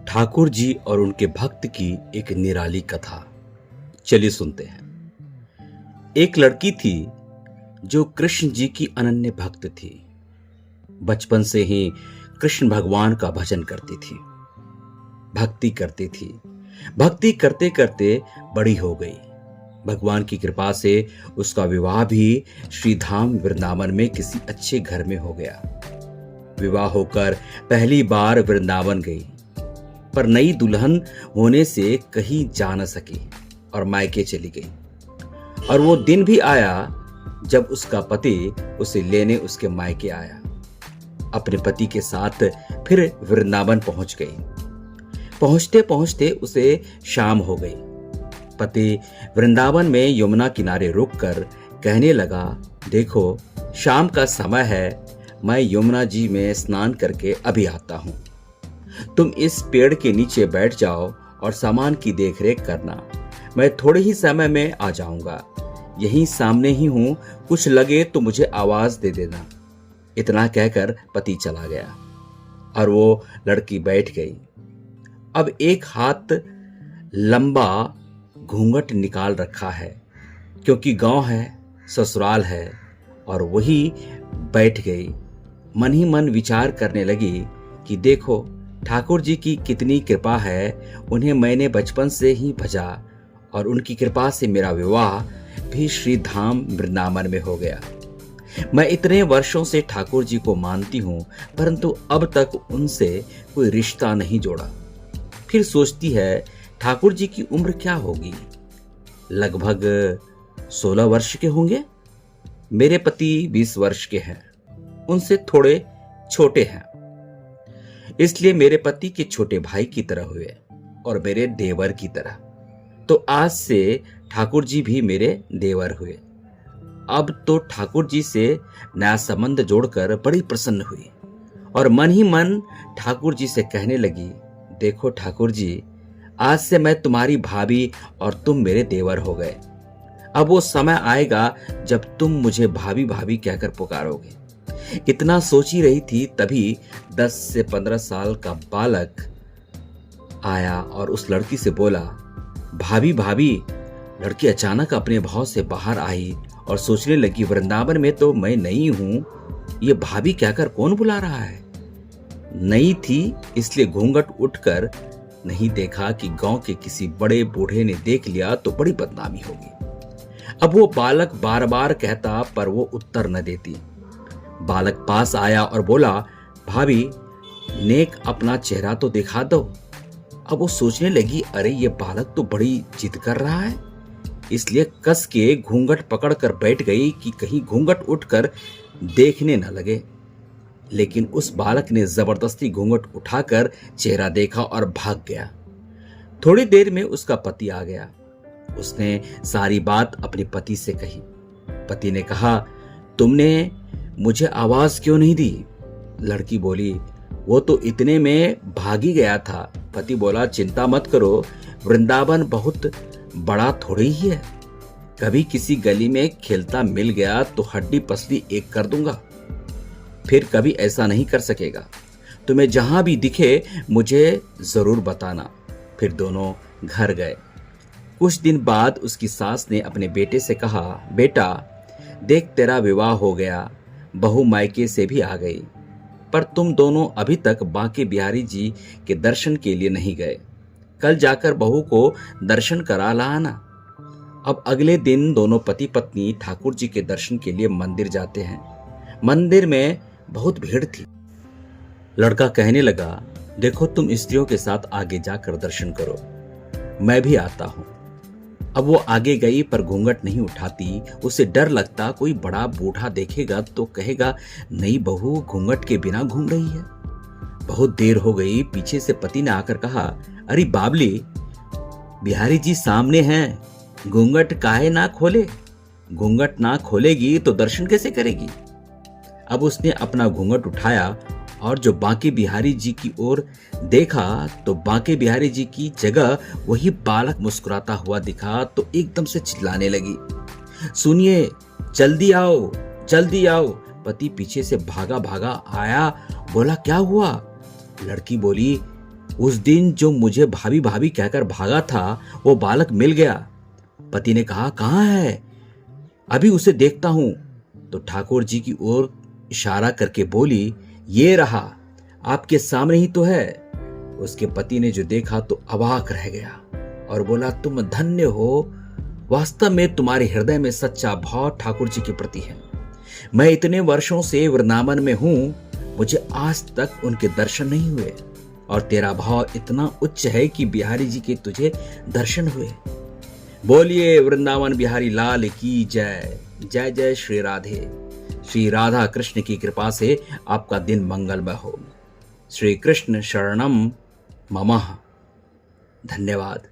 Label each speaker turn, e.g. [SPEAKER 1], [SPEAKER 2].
[SPEAKER 1] ठाकुर जी और उनके भक्त की एक निराली कथा। चलिए सुनते हैं। एक लड़की थी जो कृष्ण जी की अनन्य भक्त थी। बचपन से ही कृष्ण भगवान का भजन करती थी, भक्ति करती थी। भक्ति करते करते बड़ी हो गई। भगवान की कृपा से उसका विवाह भी श्रीधाम वृंदावन में किसी अच्छे घर में हो गया। विवाह होकर पहली बार वृंदावन गई, पर नई दुल्हन होने से कहीं जा न सकी और मायके चली गई। और वो दिन भी आया जब उसका पति उसे लेने उसके मायके आया। अपने पति के साथ फिर वृंदावन पहुंच गई। पहुंचते पहुंचते उसे शाम हो गई। पति वृंदावन में यमुना किनारे रुककर कहने लगा, देखो शाम का समय है, मैं यमुना जी में स्नान करके अभी आता हूं। तुम इस पेड़ के नीचे बैठ जाओ और सामान की देखरेख करना। मैं थोड़े ही समय में आ जाऊंगा। यहीं सामने ही हूं, कुछ लगे तो मुझे आवाज दे देना। इतना कहकर पति चला गया और वो लड़की बैठ गई। अब एक हाथ लंबा घूंघट निकाल रखा है, क्योंकि गांव है, ससुराल है, और वही बैठ गई। मन ही मन विचार करने लगी कि देखो ठाकुर जी की कितनी कृपा है। उन्हें मैंने बचपन से ही भजा और उनकी कृपा से मेरा विवाह भी श्री धाम वृंदावन में हो गया। मैं इतने वर्षों से ठाकुर जी को मानती हूं, परंतु अब तक उनसे कोई रिश्ता नहीं जोड़ा। फिर सोचती है ठाकुर जी की उम्र क्या होगी, लगभग 16 वर्ष के होंगे। मेरे पति 20 वर्ष के हैं, उनसे थोड़े छोटे हैं, इसलिए मेरे पति के छोटे भाई की तरह हुए और मेरे देवर की तरह। तो आज से ठाकुर जी भी मेरे देवर हुए। अब तो ठाकुर जी से नया संबंध जोड़कर बड़ी प्रसन्न हुई और मन ही मन ठाकुर जी से कहने लगी, देखो ठाकुर जी, आज से मैं तुम्हारी भाभी और तुम मेरे देवर हो गए। अब वो समय आएगा जब तुम मुझे भाभी भाभी कहकर पुकारोगे। इतना सोची रही थी, तभी 10 से 15 साल का बालक आया और उस लड़की से बोला, भाभी भाभी। लड़की अचानक अपने भाव से बाहर आई और सोचने लगी, वृंदावन में तो मैं नई हूं, ये भाभी कहकर कौन बुला रहा है। नई थी इसलिए घूंघट उठकर नहीं देखा कि गांव के किसी बड़े बूढ़े ने देख लिया तो बड़ी बदनामी होगी। अब वो बालक बार बार कहता, पर वो उत्तर न देती। बालक पास आया और बोला, भाभी नेक अपना चेहरा तो दिखा दो। अब वो सोचने लगी, अरे ये बालक तो बड़ी जिद कर रहा है, इसलिए कस के घूंघट पकड़कर बैठ गई कि कहीं घूंघट उठकर देखने न लगे। लेकिन उस बालक ने जबरदस्ती घूंघट उठाकर चेहरा देखा और भाग गया। थोड़ी देर में उसका पति आ गया। उसने सारी बात अपने पति से कही। पति ने कहा, तुमने मुझे आवाज क्यों नहीं दी। लड़की बोली, वो तो इतने में भाग ही गया था। पति बोला, चिंता मत करो, वृंदावन बहुत बड़ा थोड़ी ही है। कभी किसी गली में खेलता मिल गया तो हड्डी पसली एक कर दूंगा, फिर कभी ऐसा नहीं कर सकेगा। तुम्हें जहां भी दिखे मुझे जरूर बताना। फिर दोनों घर गए। कुछ दिन बाद उसकी सास ने अपने बेटे से कहा, बेटा देख तेरा विवाह हो गया, बहू मायके से भी आ गई, पर तुम दोनों अभी तक बांके बिहारी जी के दर्शन के लिए नहीं गए। कल जाकर बहू को दर्शन करा लाना। अब अगले दिन दोनों पति पत्नी ठाकुर जी के दर्शन के लिए मंदिर जाते हैं। मंदिर में बहुत भीड़ थी। लड़का कहने लगा, देखो तुम स्त्रियों के साथ आगे जाकर दर्शन करो, मैं भी आता हूं। अब वो आगे गई पर घूंघट नहीं उठाती। उसे डर लगता कोई बड़ा बूढ़ा देखेगा तो कहेगा, नई बहू घूंघट के बिना घूम रही है। बहुत देर हो गई। पीछे से पति ने आकर कहा, अरे बाबली, बिहारी जी सामने हैं, घूंघट काहे ना खोले। घूंघट ना खोलेगी तो दर्शन कैसे करेगी। अब उसने अपना घूंघट उठाया और जो बांके बिहारी जी की ओर देखा तो बांके बिहारी जी की जगह वही बालक मुस्कुराता हुआ दिखा तो एकदम से चिल्लाने लगी, सुनिए, जल्दी आओ, जल्दी आओ। पति पीछे से भागा भागा आया, बोला क्या हुआ। लड़की बोली, उस दिन जो मुझे भाभी भाभी कहकर भागा था वो बालक मिल गया। पति ने कहा, कहाँ है? अभी उसे देखता हूं। तो ठाकुर जी की ओर इशारा करके बोली, ये रहा, आपके सामने ही तो है। उसके पति ने जो देखा तो अवाक रह गया और बोला, तुम धन्य हो, वास्तव में तुम्हारे हृदय में सच्चा भाव ठाकुर जी के प्रति है। मैं इतने वर्षों से वृंदावन में हूं, मुझे आज तक उनके दर्शन नहीं हुए, और तेरा भाव इतना उच्च है कि बिहारी जी के तुझे दर्शन हुए। बोलिए वृंदावन बिहारी लाल की जय। जय जय श्री राधे। श्री राधा कृष्ण की कृपा से आपका दिन मंगलमय हो। श्री कृष्ण शरणम मम। धन्यवाद।